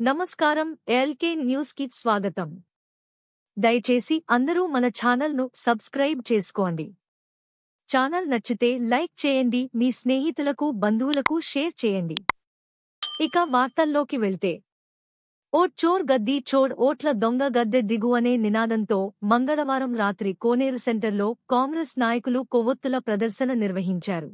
నమస్కారం. LK news కి స్వాగతం. దయచేసి అందరూ మన ఛానల్ ను సబ్స్క్రైబ్ చేసుకోండి. ఛానల్ నచ్చితే లైక్ చేయండి, మీ స్నేహితులకు బంధువులకు షేర్ చేయండి. ఇక వార్తల్లోకి వెళ్తే, ఓట్ చోర్ గద్దీ చోర్ ఓట్ల దొంగ గద్దె దిగు అనే నినాదంతో మంగళవారం రాత్రి కోనేరు సెంటర్లో కాంగ్రెస్ నాయకులు కొవ్వొత్తుల ప్రదర్శన నిర్వహించారు.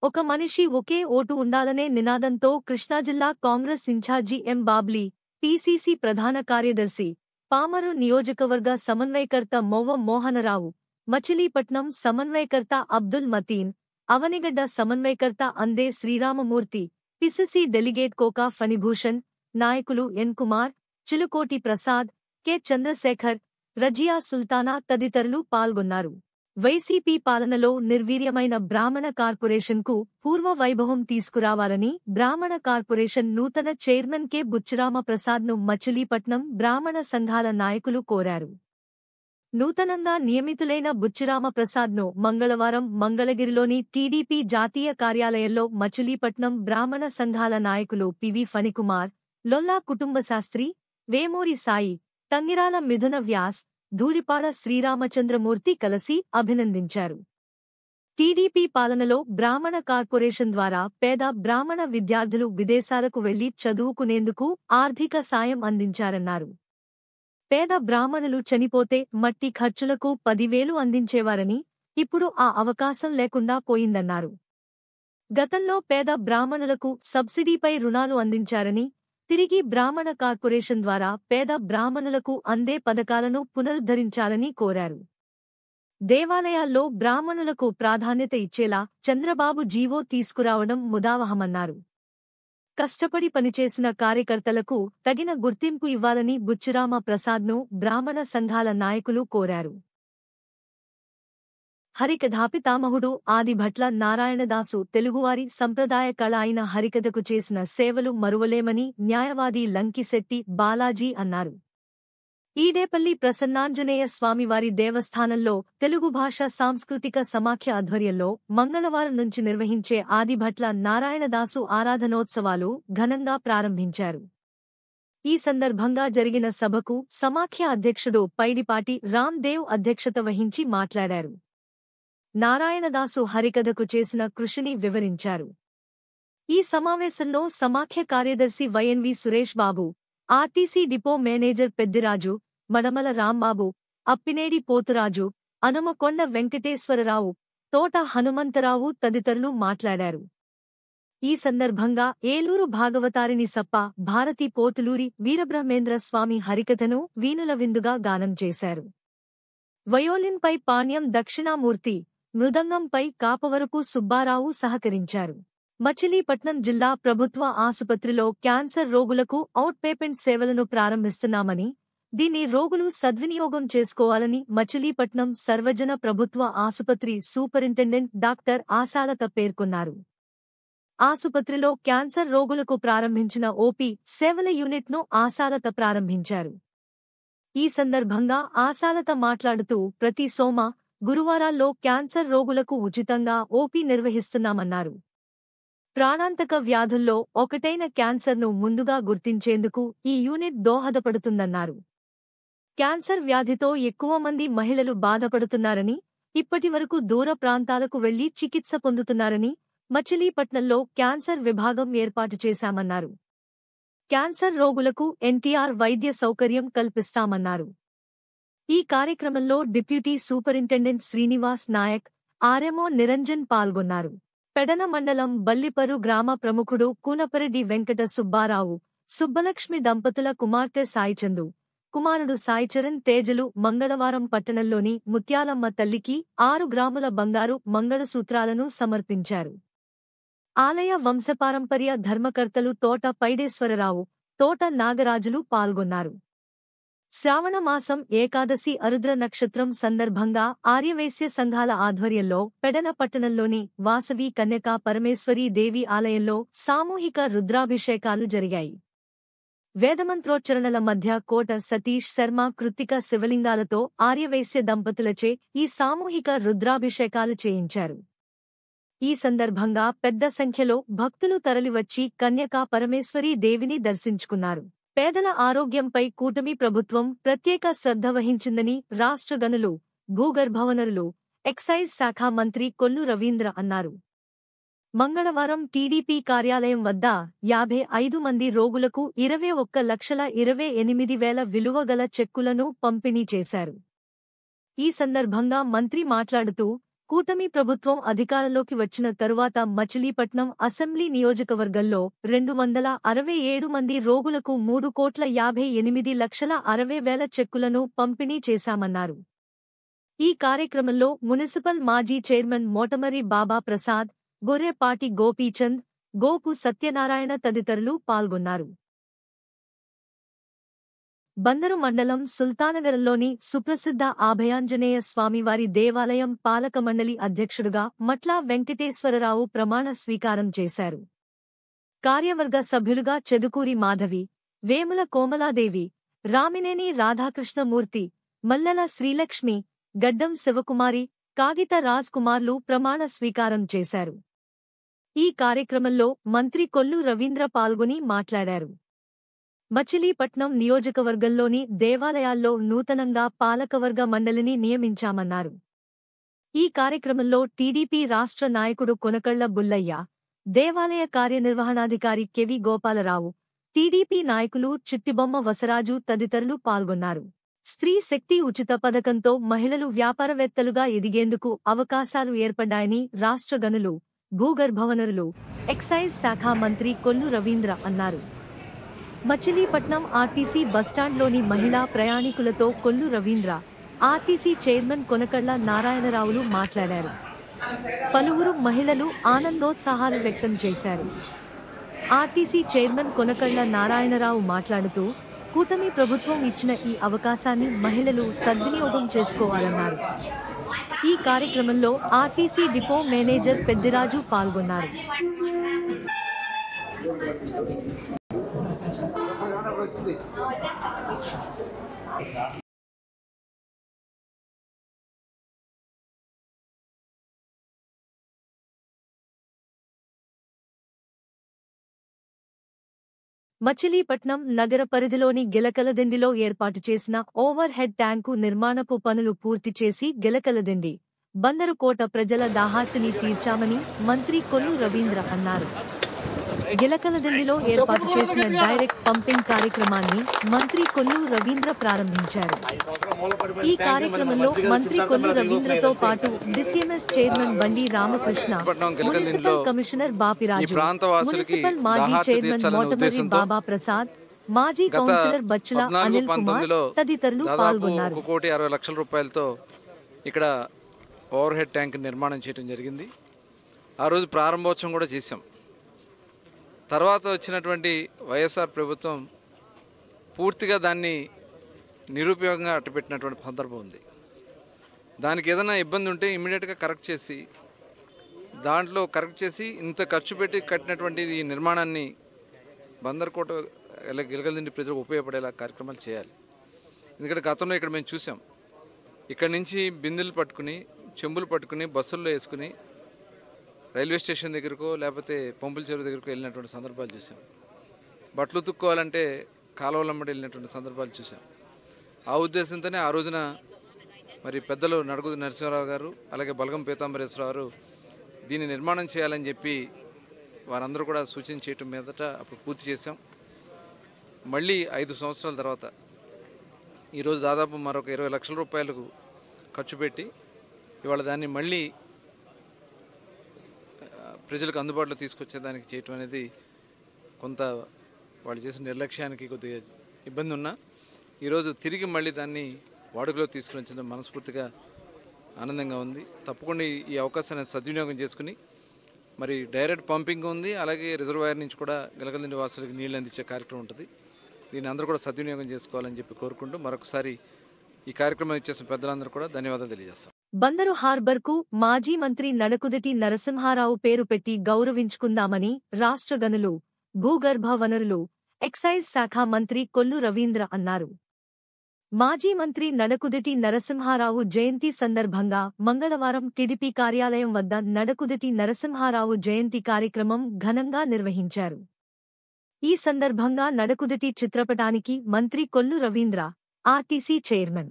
ఒక మనిషి ఒకే ఓటు ఉండాలనే నినాదంతో కృష్ణా జిల్లా కాంగ్రెస్ ఇన్ఛార్జి ఎం బాబ్లీ, పీసీసీ ప్రధాన కార్యదర్శి, పామరు నియోజకవర్గ సమన్వయకర్త మొవ్వ మోహనరావు, మచిలీపట్నం సమన్వయకర్త అబ్దుల్ మతీన్, అవనిగడ్డ సమన్వయకర్త అందే శ్రీరామమూర్తి, పిసిసి డెలిగేట్ కోకా ఫణిభూషణ్, నాయకులు ఎన్ కుమార్, చిలుకోటి ప్రసాద్, కె చంద్రశేఖర్, రజియా సుల్తానా తదితరులు పాల్గొన్నారు. వైసీపీ పాలనలో నిర్వీర్యమైన బ్రాహ్మణ కార్పొరేషన్కు పూర్వ వైభవం తీసుకురావాలని బ్రాహ్మణ కార్పొరేషన్ నూతన చైర్మన్ కె బుచ్చిరామ ప్రసాద్ను మచిలీపట్నం బ్రాహ్మణ సంఘాల నాయకులు కోరారు. నూతనంగా నియమితులైన బుచ్చిరామ ప్రసాద్ను మంగళవారం మంగళగిరిలోని టీడీపీ జాతీయ కార్యాలయంలో మచిలీపట్నం బ్రాహ్మణ సంఘాల నాయకులు పివి ఫణికుమార్, లొల్లా కుటుంబశాస్త్రి, వేమూరి సాయి, తంగిరాల మిథున వ్యాస్, ధూళిపాడ శ్రీరామచంద్రమూర్తి కలిసి అభినందించారు. టీడీపీ పాలనలో బ్రాహ్మణ కార్పొరేషన్ ద్వారా పేద బ్రాహ్మణ విద్యార్థులు విదేశాలకు వెళ్లి చదువుకునేందుకు ఆర్థిక సాయం అందించారన్నారు. పేద బ్రాహ్మణులు చనిపోతే మట్టి ఖర్చులకు 10,000 అందించేవారని, ఇప్పుడు ఆ అవకాశం లేకుండా పోయిందన్నారు. గతంలో పేద బ్రాహ్మణులకు సబ్సిడీపై రుణాలు అందించారని, తిరిగి బ్రాహ్మణ కార్పొరేషన్ ద్వారా పేద బ్రాహ్మణులకు అందే పథకాలను పునరుద్ధరించాలని కోరారు. దేవాలయాల్లో బ్రాహ్మణులకు ప్రాధాన్యత ఇచ్చేలా చంద్రబాబు జీవో తీసుకురావడం ముదావహమన్నారు. కష్టపడి పనిచేసిన కార్యకర్తలకు తగిన గుర్తింపు ఇవ్వాలని బుచ్చిరామ ప్రసాద్ను బ్రాహ్మణ సంఘాల నాయకులు కోరారు. హరికథాపితామహుడు ఆదిభట్ల నారాయణదాసు తెలుగువారి సంప్రదాయ కళ అయిన హరికథకు చేసిన సేవలు మరువలేమని న్యాయవాది లంకిశెట్టి బాలాజీ అన్నారు. ఈడేపల్లి ప్రసన్నాంజనేయ స్వామివారి దేవస్థానంలో తెలుగు భాష సాంస్కృతిక సమాఖ్య ఆధ్వర్యంలో మంగళవారం నుంచి నిర్వహించే ఆదిభట్ల నారాయణదాసు ఆరాధనోత్సవాలు ఘనంగా ప్రారంభించారు. ఈ సందర్భంగా జరిగిన సభకు సమాఖ్య అధ్యక్షుడు పైడిపాటి రామ్ దేవ్ అధ్యక్షత వహించి మాట్లాడారు. నారాయణదాసు హరికథకు చేసిన కృషిని వివరించారు. ఈ సమావేశంలో సమాఖ్య కార్యదర్శి YNV Suresh Babu, RTC depot manager Peddiraju, Madamala Rambabu, Appinedi Poturaju, Anumakonda Venkateswararao, Thota Hanumantharao తదితరులు మాట్లాడారు. ఈ సందర్భంగా ఏలూరు భాగవతారిణి సప్ప భారతి పోతులూరి వీరబ్రహ్మేంద్ర స్వామి హరికథను వీణుల విందుగా గానం చేశారు. వయోలిన్పై పాణ్యం దక్షిణామూర్తి, మృదంగంపై కాపవరపు సుబ్బారావు సహకరించారు. మచిలీపట్నం జిల్లా ప్రభుత్వ ఆసుపత్రిలో క్యాన్సర్ రోగులకు అవుట్ పేమెంట్ సేవలను ప్రారంభిస్తున్నామని, దీన్ని రోగులు సద్వినియోగం చేసుకోవాలని మచిలీపట్నం సర్వజన ప్రభుత్వ ఆసుపత్రి సూపరింటెండెంట్ డాక్టర్ ఆశాలత పేర్కొన్నారు. ఆసుపత్రిలో క్యాన్సర్ రోగులకు ప్రారంభించిన ఓపీ సేవల యూనిట్ను ఆశాలత ప్రారంభించారు. ఈ సందర్భంగా ఆశాలత మాట్లాడుతూ ప్రతి సోమ, గురువారాల్లో క్యాన్సర్ రోగులకు ఉచితంగా ఓపీ నిర్వహిస్తున్నామన్నారు. ప్రాణాంతక వ్యాధుల్లో ఒకటైన క్యాన్సర్ను ముందుగా గుర్తించేందుకు ఈ యూనిట్ దోహదపడుతుందన్నారు. క్యాన్సర్ వ్యాధితో ఎక్కువ మంది మహిళలు బాధపడుతున్నారని, ఇప్పటివరకు దూర ప్రాంతాలకు వెళ్లి చికిత్స పొందుతున్నారని, మచిలీపట్నంలో క్యాన్సర్ విభాగం ఏర్పాటు చేశామన్నారు. క్యాన్సర్ రోగులకు ఎన్టీఆర్ వైద్య సౌకర్యం కల్పిస్తామన్నారు. ఈ కార్యక్రమంలో deputy superintendent Srinivas Naik, RMO Niranjan పాల్గొన్నారు. పెడన మండలం బల్లిపరు గ్రామ ప్రముఖుడు కూనపరెడ్డి వెంకట సుబ్బారావు, సుబ్బలక్ష్మి దంపతుల కుమార్తె సాయిచందు, కుమారుడు సాయిచరణ్ తేజలు మంగళవారం పట్టణంలోని ముత్యాలమ్మ తల్లికి 6 గ్రాముల బంగారు మంగళసూత్రాలను సమర్పించారు. ఆలయ వంశపారంపర్య ధర్మకర్తలు తోట పైడేశ్వరరావు, తోట నాగరాజులు పాల్గొన్నారు. శ్రావణమాసం ఏకాదశి అరుద్ర నక్షత్రం సందర్భంగా ఆర్యవైశ్య సంఘాల ఆధ్వర్యంలో పెడన పట్టణంలోని వాసవి కన్యకా పరమేశ్వరీ దేవి ఆలయంలో సామూహిక రుద్రాభిషేకాలు జరిగాయి. వేదమంత్రోచ్చరణల మధ్య కోట సతీష్ శర్మ కృత్తిక శివలింగాలతో ఆర్యవైశ్య దంపతులచే ఈ సామూహిక రుద్రాభిషేకాలు చేయించారు. ఈ సందర్భంగా పెద్ద సంఖ్యలో భక్తులు తరలివచ్చి కన్యకా పరమేశ్వరీ దేవిని దర్శించుకున్నారు. పేదల ఆరోగ్యంపై కూటమి ప్రభుత్వం ప్రత్యేక శ్రద్ధ వహించిందని రాష్ట్ర గనులు, భూగర్భ వనరులు, ఎక్సైజ్ శాఖ మంత్రి కొల్లు రవీంద్ర అన్నారు. మంగళవారం టీడీపీ కార్యాలయం వద్ద 55 మంది రోగులకు 21,28,000 విలువ గల చెక్కులను పంపిణీ చేశారు. ఈ సందర్భంగా మంత్రి మాట్లాడుతూ, కూటమి ప్రభుత్వం అధికారంలోకి వచ్చిన తరువాత మచిలీపట్నం అసెంబ్లీ నియోజకవర్గంలో 267 మంది రోగులకు 3,58,60,000 చెక్కులను పంపిణీ చేశామన్నారు. ఈ కార్యక్రమంలో మున్సిపల్ మాజీ చైర్మన్ మోటమరి బాబా ప్రసాద్, గొర్రెపాటి గోపీచంద్, గోపు సత్యనారాయణ తదితరులు పాల్గొన్నారు. బందరు మండలం సుల్తానగరంలోని సుప్రసిద్ధ అభయాంజనేయ స్వామివారి దేవాలయం పాలక మండలి అధ్యక్షుడుగా మట్ల వెంకటేశ్వరరావు ప్రమాణ స్వీకారం చేశారు. కార్యవర్గ సభ్యులుగా చెదుకూరి మాధవి, వేముల కోమలాదేవి, రామినేని రాధాకృష్ణమూర్తి, మల్లెల శ్రీలక్ష్మి, గడ్డం శివకుమారి, కాగిత రాజ్ కుమార్లు ప్రమాణ స్వీకారం చేశారు. ఈ కార్యక్రమంలో మంత్రి కొల్లు రవీంద్ర పాల్గొని మాట్లాడారు. మచిలీపట్నం నియోజకవర్గంలోని దేవాలయాల్లో నూతనంగా పాలకవర్గ మండలిని నియమించామన్నారు. ఈ కార్యక్రమంలో టీడీపీ రాష్ట్ర నాయకుడు కొనకళ్ల బుల్లయ్య, దేవాలయ కార్యనిర్వహణాధికారి కెవి గోపాలరావు, టీడీపీ నాయకులు చిట్టిబొమ్మ వసరాజు తదితరులు పాల్గొన్నారు. స్త్రీ శక్తి ఉచిత పథకంతో మహిళలు వ్యాపారవేత్తలుగా ఎదిగేందుకు అవకాశాలు ఏర్పడ్డాయని రాష్ట్ర గనులు, భూగర్భ వనరులు, ఎక్సైజ్ శాఖ మంత్రి కొల్లు రవీంద్ర అన్నారు. మచిలీపట్నం ఆర్టీసీ బస్టాండ్లోని మహిళా ప్రయాణికులతో కొల్లు రవీంద్ర, ఆర్టీసీ చైర్మన్ కొనకళ్ల నారాయణరావులు మాట్లాడారు. పలువురు మహిళలు ఆనందోత్సాహాలు వ్యక్తం చేశారు. ఆర్టీసీ చైర్మన్ కొనకళ్ల నారాయణరావు మాట్లాడుతూ, కూటమి ప్రభుత్వం ఇచ్చిన ఈ అవకాశాన్ని మహిళలు సద్వినియోగం చేసుకోవాలన్నారు. ఈ కార్యక్రమంలో ఆర్టీసీ డిపో మేనేజర్ పెద్దిరాజు పాల్గొన్నారు. మచిలీపట్నం నగర పరిధిలోని గిలకలదిండిలో ఏర్పాటు చేసిన ఓవర్ హెడ్ ట్యాంకు నిర్మాణపు పనులు పూర్తి చేసి గిలకలదిండి, బందరుకోట ప్రజల దాహార్తిని తీర్చామని మంత్రి కొల్లు రవీంద్ర అన్నారు. గిలకలదిండిలో ఏర్పాటు చేసిన డైరెక్ట్ పంపింగ్ కార్యక్రమాన్ని మంత్రి కొల్లు రవీంద్ర ప్రారంభించారు. ఈ కార్యక్రమంలో మంత్రి కొల్లు రవీంద్రతో పాటు DCMS chairman Bandi Ramakrishna, municipal commissioner Bapiraju, municipal మాజీ చైర్మన్ మోటమరి బాబా ప్రసాద్, మాజీ కౌన్సిలర్ బచ్చుల అనిల్ కుమార్ తదితరులు పాల్గొన్నారు. 1,60,00,000 రూపాయలతో ఇక్కడ ఓవర్ హెడ్ ట్యాంక్ నిర్మాణం చేయడం జరిగింది. ఆ రోజు ప్రారంభోత్సవం కూడా చేశాం. తర్వాత వచ్చినటువంటి వైఎస్ఆర్ ప్రభుత్వం పూర్తిగా దాన్ని నిరుపయోగంగా అట్టపెట్టినటువంటి సందర్భం ఉంది. దానికి ఏదైనా ఇబ్బంది ఉంటే ఇమ్మీడియట్గా కరెక్ట్ చేసి ఇంత ఖర్చు పెట్టి కట్టినటువంటి ఈ నిర్మాణాన్ని బందర్కోట గిలకలదిండి ప్రజలకు ఉపయోగపడేలా కార్యక్రమాలు చేయాలి. ఎందుకంటే గతంలో ఇక్కడ మేము చూసాం, ఇక్కడ నుంచి బిందెలు పట్టుకుని, చెంబులు పట్టుకుని, బస్సుల్లో వేసుకుని రైల్వే స్టేషన్ దగ్గరకో లేకపోతే పంపుల చెరువు దగ్గరకో వెళ్ళినటువంటి సందర్భాలు చూసాం. బట్టలు ఉతుక్కోవాలంటే కాలువలమ్మడి వెళ్ళినటువంటి సందర్భాలు చూసాం. ఆ ఉద్దేశంతోనే ఆ రోజున మరి పెద్దలు నడుగుది నరసింహారావు గారు, అలాగే బలగం పీతాంబరేశ్వరరావు గారు దీన్ని నిర్మాణం చేయాలని చెప్పి వారందరూ కూడా సూచన చేయటం మీదట అప్పుడు పూర్తి చేశాం. మళ్ళీ 5 సంవత్సరాల తర్వాత ఈరోజు దాదాపు మరొక 20 లక్షల రూపాయలకు ఖర్చు పెట్టి ఇవాళ దాన్ని మళ్ళీ ప్రజలకు అందుబాటులో తీసుకొచ్చేదానికి చేయటం అనేది కొంత వాళ్ళు చేసిన నిర్లక్ష్యానికి కొద్దిగా ఇబ్బంది ఉన్నా ఈరోజు తిరిగి మళ్ళీ దాన్ని వాడుకలో తీసుకుని వచ్చిన మనస్ఫూర్తిగా ఆనందంగా ఉంది. తప్పకుండా ఈ అవకాశాన్ని సద్వినియోగం చేసుకుని మరి డైరెక్ట్ పంపింగ్ ఉంది, అలాగే రిజర్వాయర్ నుంచి కూడా గిలకలదిండి వాసులకు నీళ్ళు అందించే కార్యక్రమం ఉంటుంది. దీన్ని అందరూ కూడా సద్వినియోగం చేసుకోవాలని చెప్పి కోరుకుంటూ మరొకసారి ఈ కార్యక్రమం ఇచ్చేసిన పెద్దలందరూ కూడా ధన్యవాదాలు తెలియజేస్తాం. బందరు హార్బర్కు మాజీ మంత్రి నడకుదిటి నరసింహారావు పేరు పెట్టి గౌరవించుకుందామని రాష్ట్ర గనులు, భూగర్భ వనరులు, ఎక్సైజ్ శాఖ మంత్రి కొల్లు రవీంద్ర అన్నారు. మాజీ మంత్రి నడకుదిటి నరసింహారావు జయంతి సందర్భంగా మంగళవారం టీడీపీ కార్యాలయం వద్ద నడకుదిటి నరసింహారావు జయంతి కార్యక్రమం ఘనంగా నిర్వహించారు. ఈ సందర్భంగా నడకుదిటి చిత్రపటానికి మంత్రి Kollu Ravindra, RTC chairman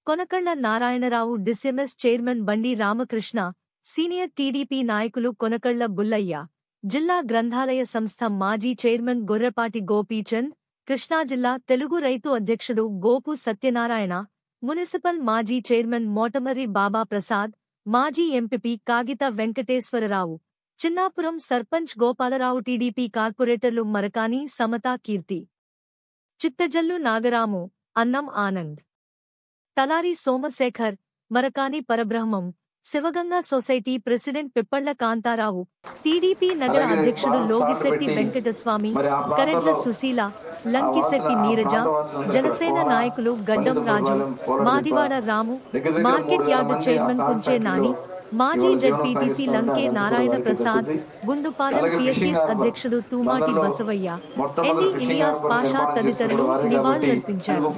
Konakalla Narayanarao, DCMS chairman Bandi Ramakrishna, senior TDP నాయకులు కొనకళ్ల బుల్లయ్య, జిల్లా గ్రంథాలయ సంస్థ మాజీ చైర్మన్ గొర్రెపాటి గోపీచంద్, కృష్ణా జిల్లా తెలుగు రైతు అధ్యక్షుడు గోపు సత్యనారాయణ, మున్సిపల్ మాజీ చైర్మన్ మోటమర్రి బాబా ప్రసాద్, మాజీ ఎంపీపీ కాగిత వెంకటేశ్వరరావు, చిన్నాపురం సర్పంచ్ గోపాలరావు, టీడీపీ కార్పొరేటర్లు మరకాని సమతా కీర్తి, చిత్తజల్లు నాగరాము, అన్నం ఆనంద్, తలారి సోమశేఖర్, మరకాని పరబ్రహ్మం, Shivaganga society president Pippalla Kantharao, TDP నగర అధ్యక్షుడు లోగిశెట్టి వెంకటస్వామి, కరెడ్ల సుశీల, లంకిశెట్టి నీరజ, జనసేన నాయకులు Gaddam Raju, Madivada Ramu, market yard chairman Kunche Nani, మాజీ జడ్పీటీసీ లంకే నారాయణ ప్రసాద్, గుండుపాలెం పిఎస్సీస్ అధ్యక్షుడు తూమాటి బసవయ్య, ఎన్డి ఇలియాస్ పాషా తదితరులు నివాళులర్పించారు.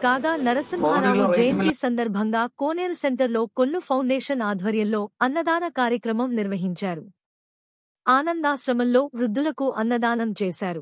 కాగా నరసింహారావు జయంతి సందర్భంగా కోనేరు సెంటర్లో కొల్లు ఫౌండేషన్ ఆధ్వర్యంలో అన్నదాన కార్యక్రమం నిర్వహించారు. ఆనందాశ్రమంలో వృద్ధులకు అన్నదానం చేశారు.